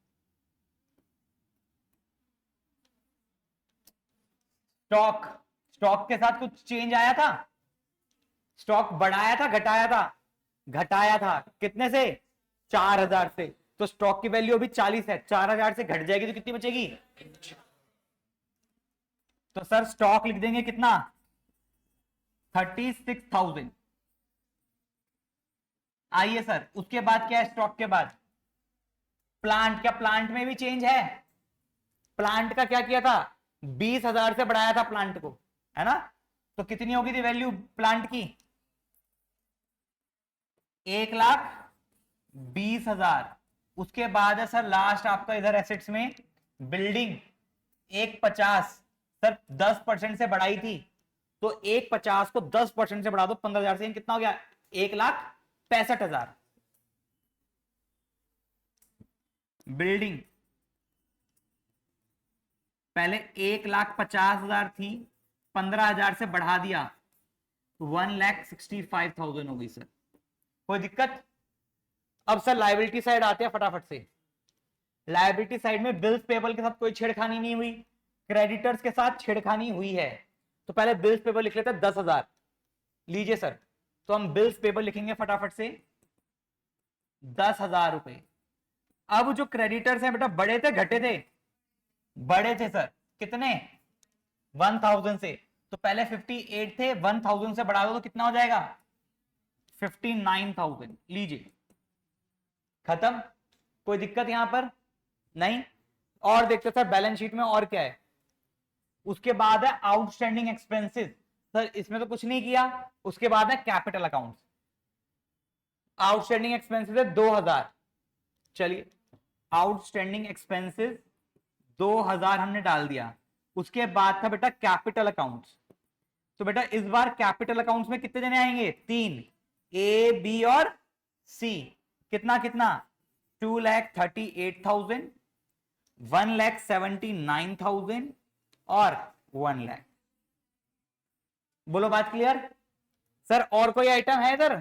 स्टॉक, स्टॉक के साथ कुछ चेंज आया था, स्टॉक बढ़ाया था घटाया था, घटाया था कितने से, 4,000 से। तो स्टॉक की वैल्यू अभी 40 है, 4,000 से घट जाएगी तो कितनी बचेगी, तो सर स्टॉक लिख देंगे कितना, 36,000। आइए सर, उसके बाद क्या है, स्टॉक के बाद प्लांट। क्या प्लांट में भी चेंज है, प्लांट का क्या किया था, 20,000 से बढ़ाया था प्लांट को, है ना। तो कितनी होगी थी वैल्यू प्लांट की, 1,20,000। उसके बाद है सर लास्ट आपका इधर एसेट्स में बिल्डिंग 1,50। सर 10% से बढ़ाई थी, तो 1,50 को 10% से बढ़ा दो 15,000 से, कितना हो गया, 1,65,000। बिल्डिंग पहले 1,50,000 थी, 15,000 से बढ़ा दिया, 1,65,000 हो गई सर। कोई दिक्कत। अब सर लायबिलिटी साइड आते हैं फटाफट से। लायबिलिटी साइड में बिल्स पेबल के साथ कोई छेड़खानी नहीं हुई, क्रेडिटर्स के साथ छेड़खानी हुई है। तो पहले बिल्स पेबल लिख लेते हैं 10,000। लीजिए सर, तो हम बिल्स पेबल लिखेंगे फटाफट से 10,000 रुपए। अब जो क्रेडिटर्स हैं बेटा, बड़े थे घटे थे, बड़े थे सर, कितने, 1,000 से। तो पहले 58 थे, 1,000 से बढ़ा दो तो कितना हो जाएगा, 59,000। लीजिए खत्म, कोई दिक्कत यहां पर नहीं। और देखते सर बैलेंस शीट में और क्या है। उसके बाद है आउटस्टैंडिंग एक्सपेंसेस, सर इसमें तो कुछ नहीं किया। उसके बाद है कैपिटल अकाउंट, आउटस्टैंडिंग एक्सपेंसेस है 2000, चलिए आउटस्टैंडिंग एक्सपेंसेस 2000 हमने डाल दिया। उसके बाद था बेटा कैपिटल अकाउंट्स, तो बेटा इस बार कैपिटल अकाउंट्स में कितने जने आएंगे, 3, ए बी और सी। कितना कितना, 2,38,000, 1,79,000 और 1,00,000। बोलो बात क्लियर। सर और कोई आइटम है इधर,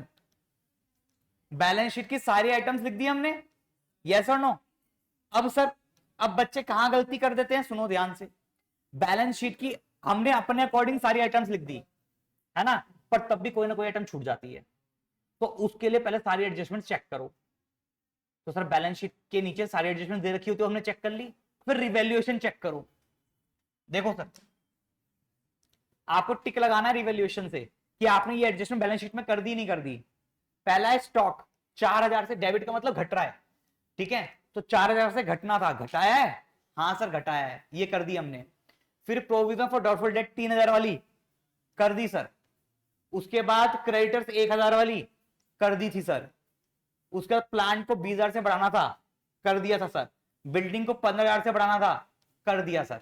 बैलेंस शीट की सारी आइटम्स लिख दी हमने, यस और नो। अब सर अब बच्चे कहां गलती कर देते हैं, सुनो ध्यान से। बैलेंस शीट की हमने अपने अकॉर्डिंग सारी आइटम्स लिख दी है ना, पर तब भी कोई ना कोई आइटम छूट जाती है, तो उसके लिए पहले सारी एडजस्टमेंट चेक करो। तो सर बैलेंस शीट के नीचे सारी एडजस्टमेंट दे रखी होती है, हमने चेक कर ली, फिर रिवैल्यूएशन चेक करो। देखो सर आपको टिक लगाना है रिवैल्यूएशन से कि आपने ये एडजस्टमेंट बैलेंस शीट में कर दी नहीं कर दी। पहला है स्टॉक, 4000 से डेबिट का मतलब घट रहा है, ठीक है, तो 4000 से घटना था, घटाया है, हाँ सर घटाया है, ये कर दी हमने। फिर प्रोविजन फॉर डाउटफुल डेट 3000 वाली कर दी सर। उसके बाद क्रेडिटर्स 1000 वाली कर दी थी सर। उसके बाद प्लांट को 20,000 से बढ़ाना था, कर दिया था सर। बिल्डिंग को 15,000 से बढ़ाना था, कर दिया सर।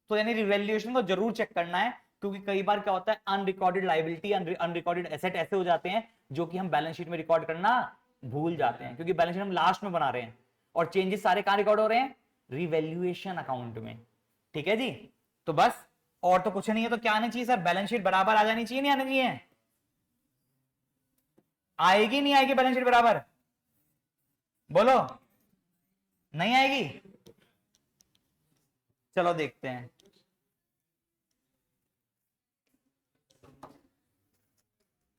तो यानी रिवैल्यूएशन को जरूर चेक करना है, क्योंकि कई बार क्या होता है अनरिकॉर्डेड लायबिलिटी, अनरिकॉर्डेड एसेट ऐसे हो जाते हैं जो कि हम बैलेंस शीट में रिकॉर्ड करना भूल जाते हैं, क्योंकि बैलेंस शीट हम लास्ट में बना रहे हैं और चेंजेस सारे कहां रिकॉर्ड हो रहे हैं, रिवैल्यूएशन अकाउंट में। ठीक है जी, तो बस और तो कुछ नहीं है। तो क्या आना चाहिए सर, बैलेंस शीट बराबर आ जानी चाहिए, नहीं आनी चाहिए, आएगी नहीं आएगी बैलेंस शीट बराबर, बोलो नहीं आएगी। चलो देखते हैं।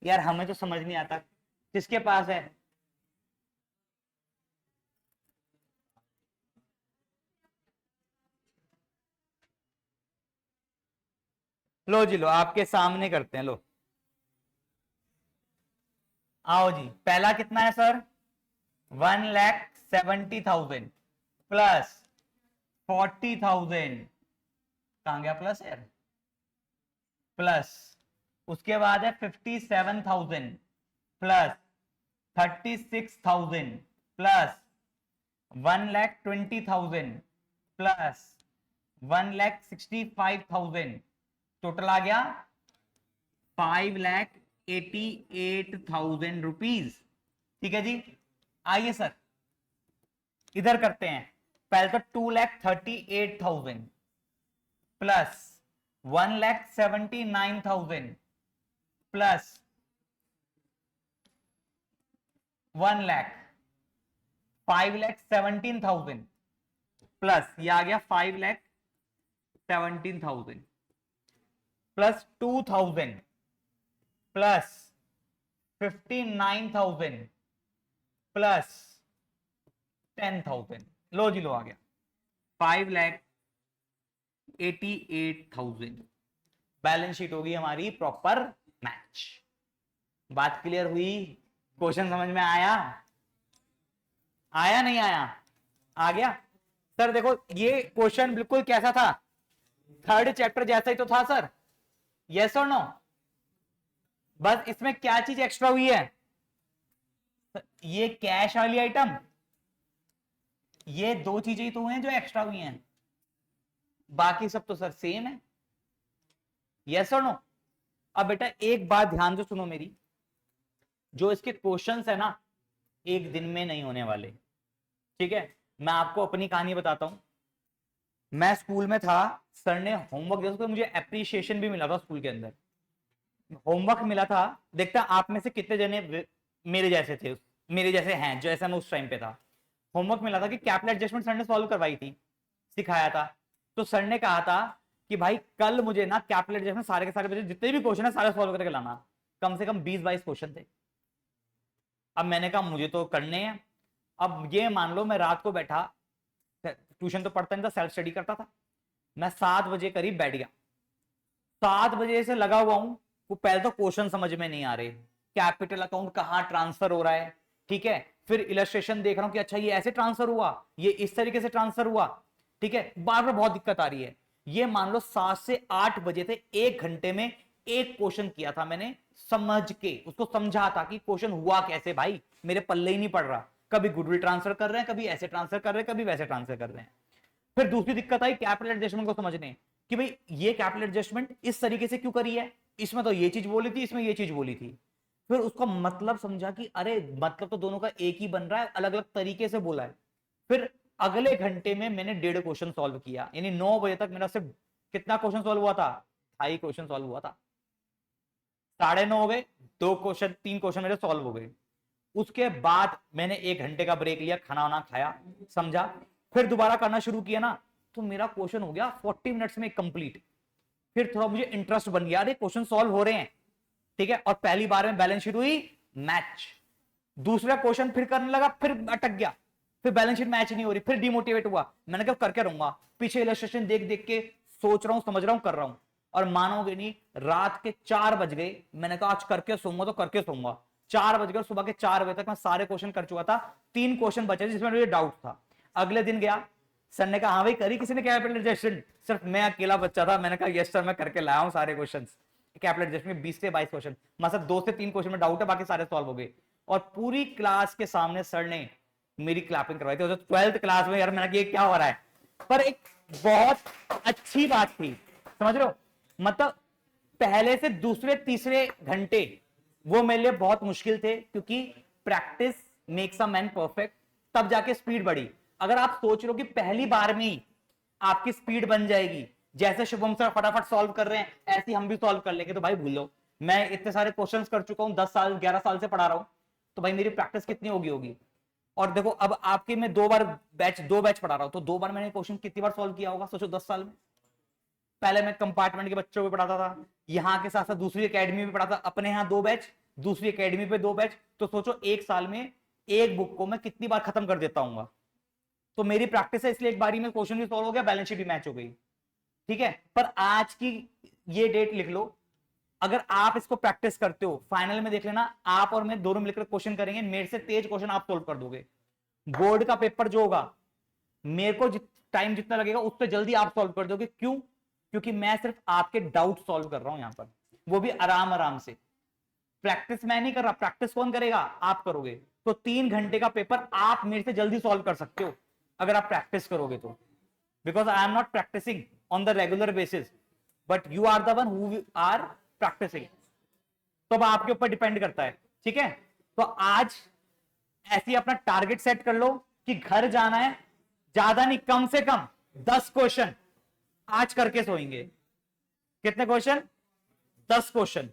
यार हमें तो समझ नहीं आता, किसके पास है, लो जी लो आपके सामने करते हैं, लो आओ जी। पहला कितना है सर, 1,70,000 प्लस 40,000, कहां गया प्लस यार, प्लस उसके बाद है 57,000 प्लस 36,000 प्लस 1,20,000 प्लस 1,65,000, टोटल आ गया 5,88,000 रुपीज। ठीक है जी, आइए सर इधर करते हैं। पहले तो 2,38,000 प्लस 1,79,000 प्लस 1,00,000, 5,17,000 प्लस ये आ गया 5,17,000 प्लस 2,000 प्लस 59,000 प्लस 10,000, लो जी लो आ गया 5,88,000। बैलेंस शीट होगी हमारी प्रॉपर मैच। बात क्लियर हुई, क्वेश्चन समझ में आया, आया नहीं आया, आ गया। सर देखो ये क्वेश्चन बिल्कुल कैसा था, थर्ड चैप्टर जैसा ही तो था सर, यस और नो। बस इसमें क्या चीज एक्स्ट्रा हुई है, ये कैश वाली आइटम, ये दो चीजें ही तो हैं जो एक्स्ट्रा हुई हैं, बाकी सब तो सर सेम है, यस और नो। अब बेटा एक बात ध्यान से सुनो मेरी, जो इसके क्वेश्चंस है ना एक दिन में नहीं होने वाले, ठीक है। मैं आपको अपनी कहानी बताता हूं। मैं स्कूल में था, सर ने होमवर्क दिया, तो मुझे अप्रिशिएशन भी मिला था स्कूल के अंदर। होमवर्क मिला था, देखता आप में से कितने जने मेरे जैसे थे, मेरे जैसे हैं जो ऐसा मैं उस टाइम पे था। होमवर्क मिला था कि कैपिटल एडजस्टमेंट सर ने सॉल्व करवाई थी, सिखाया था। तो सर ने कहा था कि भाई कल मुझे ना कैपिटल एडजस्टमेंट सारे के सारे जितने भी क्वेश्चन है सारे सॉल्व करके लाना, कम से कम 20-22 क्वेश्चन थे। अब मैंने कहा मुझे तो करने हैं। अब ये मान लो मैं रात को बैठा, ट्यूशन तो पढ़ता नहीं था, सेल्फ स्टडी करता था, मैं 7 बजे करीब बैठ गया, 7 बजे से लगा हुआ हूं। वो पहले तो क्वेश्चन समझ में नहीं आ रहे, कैपिटल अकाउंट कहां ट्रांसफर हो रहा है, ठीक है। फिर इलस्ट्रेशन देख रहा हूं कि अच्छा ये ऐसे ट्रांसफर हुआ, ये इस तरीके से ट्रांसफर हुआ, ठीक है, बार बार बहुत दिक्कत आ रही है। ये मान लो 7 से 8 बजे थे, 1 घंटे में एक क्वेश्चन किया था मैंने, समझ के उसको समझा था कि क्वेश्चन हुआ कैसे भाई, मेरे पल्ले ही नहीं पड़ रहा, कभी गुडविल ट्रांसफर कर रहे हैं, कभी ऐसे ट्रांसफर कर रहे हैं, कभी वैसे ट्रांसफर कर रहे हैं। फिर दूसरी दिक्कत आई कैपिटल एडजस्टमेंट को समझने कि भाई ये कैपिटल एडजस्टमेंट इस तरीके से क्यों करी है, इसमें तो ये चीज बोली थी, इसमें ये चीज बोली थी। फिर उसका मतलब समझा कि अरे मतलब तो दोनों का एक ही बन रहा है, अलग अलग तरीके से बोला है। फिर अगले घंटे में मैंने 1.5 क्वेश्चन सॉल्व किया, यानी 9 बजे तक मेरा सिर्फ कितना क्वेश्चन सॉल्व हुआ था, 2.5 क्वेश्चन सॉल्व हुआ था। 9:30 हो गए, 2 क्वेश्चन 3 क्वेश्चन मेरे सॉल्व हो गए। उसके बाद मैंने 1 घंटे का ब्रेक लिया, खाना वाना खाया, समझा, फिर दोबारा करना शुरू किया ना, तो मेरा क्वेश्चन हो गया 40 मिनट्स में कंप्लीट। फिर थोड़ा मुझे इंटरेस्ट बन गया, अरे क्वेश्चन सॉल्व हो रहे हैं, ठीक है। और पहली बार में बैलेंस शीट हुई मैच। दूसरा क्वेश्चन फिर करने लगा, फिर अटक गया, फिर बैलेंस शीट मैच नहीं हो रही, फिर डिमोटिवेट हुआ। मैंने कहा करके रहूंगा, पीछे इलस्ट्रेशन देख देख के सोच रहा हूं, समझ रहा हूं, कर रहा हूं। और मानोगे नहीं, रात के 4 बज गए, मैंने कहा आज करके सोऊंगा तो करके सोऊंगा। 4 बज गए, सुबह के 4 बजे तक मैं सारे क्वेश्चन कर चुका था। 3 क्वेश्चन बचे जिसमें मुझे डाउट था। अगले दिन गया, सर ने कहा हाँ भाई करी किसी ने कैपिटल एडजस्टमेंट, सिर्फ मैं अकेला बच्चा था। मैंने कहा यस सर मैं करके लाया हूं सारे क्वेश्चन। कैपिटल एडजस्टमेंट 20 से 22 क्वेश्चन, मतलब 2 से 3 क्वेश्चन में डाउट है, बाकी सारे सॉल्व हो गए। और पूरी क्लास के सामने सर ने मेरी क्लैपिंग करवाई थी। 12th क्लास में यार, मैंने कहा ये क्या हो रहा है, पर एक बहुत अच्छी बात थी, समझ रहे हो। मतलब पहले से दूसरे तीसरे घंटे वो मेरे लिए बहुत मुश्किल थे, क्योंकि practice makes a man perfect, तब जाके स्पीड बढ़ी। अगर आप सोच रहे हो कि पहली बार में ही आपकी स्पीड बन जाएगी, जैसे शुभम सर फटाफट सॉल्व कर रहे हैं ऐसे हम भी सॉल्व कर लेंगे, तो भाई भूल लो। मैं इतने सारे क्वेश्चंस कर चुका हूं, 10 साल 11 साल से पढ़ा रहा हूं, तो भाई मेरी प्रैक्टिस कितनी होगी। और देखो अब आपके मैं 2 बैच पढ़ा रहा हूं, तो 2 बार मैंने क्वेश्चन कितनी बार सॉल्व किया होगा, सोचो 10 साल में। पहले मैं कंपार्टमेंट के बच्चों को पढ़ाता था, यहाँ के साथ साथ दूसरी एकेडमी में पढ़ाता, अपने यहाँ 2 बैच, दूसरी एकेडमी पे 2 बैच, तो सोचो एक साल में एक बुक को मैं कितनी बार खत्म कर देता हूँ। तो मेरी प्रैक्टिस है, इसलिए एक बारी में क्वेश्चन भी सॉल्व हो गया, बैलेंस शीट भी मैच हो गई, ठीक है। पर आज की ये डेट लिख लो, अगर आप इसको प्रैक्टिस करते हो, फाइनल में देख लेना, आप और मैं दोनों मिलकर क्वेश्चन करेंगे, मेरे से तेज क्वेश्चन आप सोल्व कर दोगे। बोर्ड का पेपर जो होगा, मेरे को टाइम जितना लगेगा उससे जल्दी आप सॉल्व कर दोगे। क्यों? क्योंकि मैं सिर्फ आपके डाउट सॉल्व कर रहा हूं यहां पर, वो भी आराम आराम से। प्रैक्टिस मैं नहीं कर रहा, प्रैक्टिस कौन करेगा, आप करोगे। तो 3 घंटे का पेपर आप मेरे से जल्दी सॉल्व कर सकते हो अगर आप प्रैक्टिस करोगे तो, because I am not practising on the regular basis, but you are the one who are practising. तो अब आपके ऊपर डिपेंड करता है, ठीक है। तो आज ऐसे ही अपना टारगेट सेट कर लो कि घर जाना है, ज्यादा नहीं कम से कम 10 क्वेश्चन आज करके सोएंगे। कितने क्वेश्चन? 10 क्वेश्चन।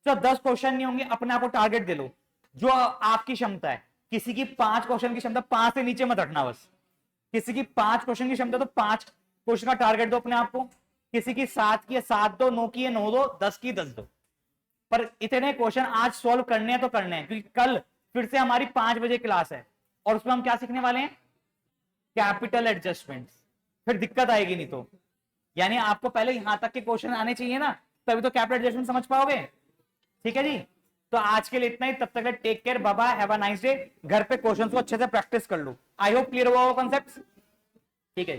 तो 10 क्वेश्चन नहीं होंगे, अपने आप को टारगेट दे लो जो आपकी क्षमता है। किसी की 5 क्वेश्चन की क्षमता, 5 से नीचे मत हटना बस। किसी की 5 क्वेश्चन की क्षमता, तो 5 क्वेश्चन का टारगेट दो अपने आप को। किसी की 7 की है 7 दो, 9 की है 9 दो, 10 की 10 दो। पर इतने क्वेश्चन आज सॉल्व करने हैं तो करने हैं, क्योंकि कल फिर से हमारी 5 बजे क्लास है और उसमें हम क्या सीखने वाले हैं, कैपिटल एडजस्टमेंट्स। फिर दिक्कत आएगी नहीं तो, यानी आपको पहले यहां तक के क्वेश्चन आने चाहिए ना, तभी तो कैपिटल एडजस्टमेंट समझ पाओगे। ठीक है जी, तो आज के लिए इतना ही। तब तक take care, bye bye, have a nice day. घर पे क्वेश्चंस को अच्छे से प्रैक्टिस कर लो। आई होप क्लियर हुआ होगा कॉन्सेप्ट्स, ठीक है।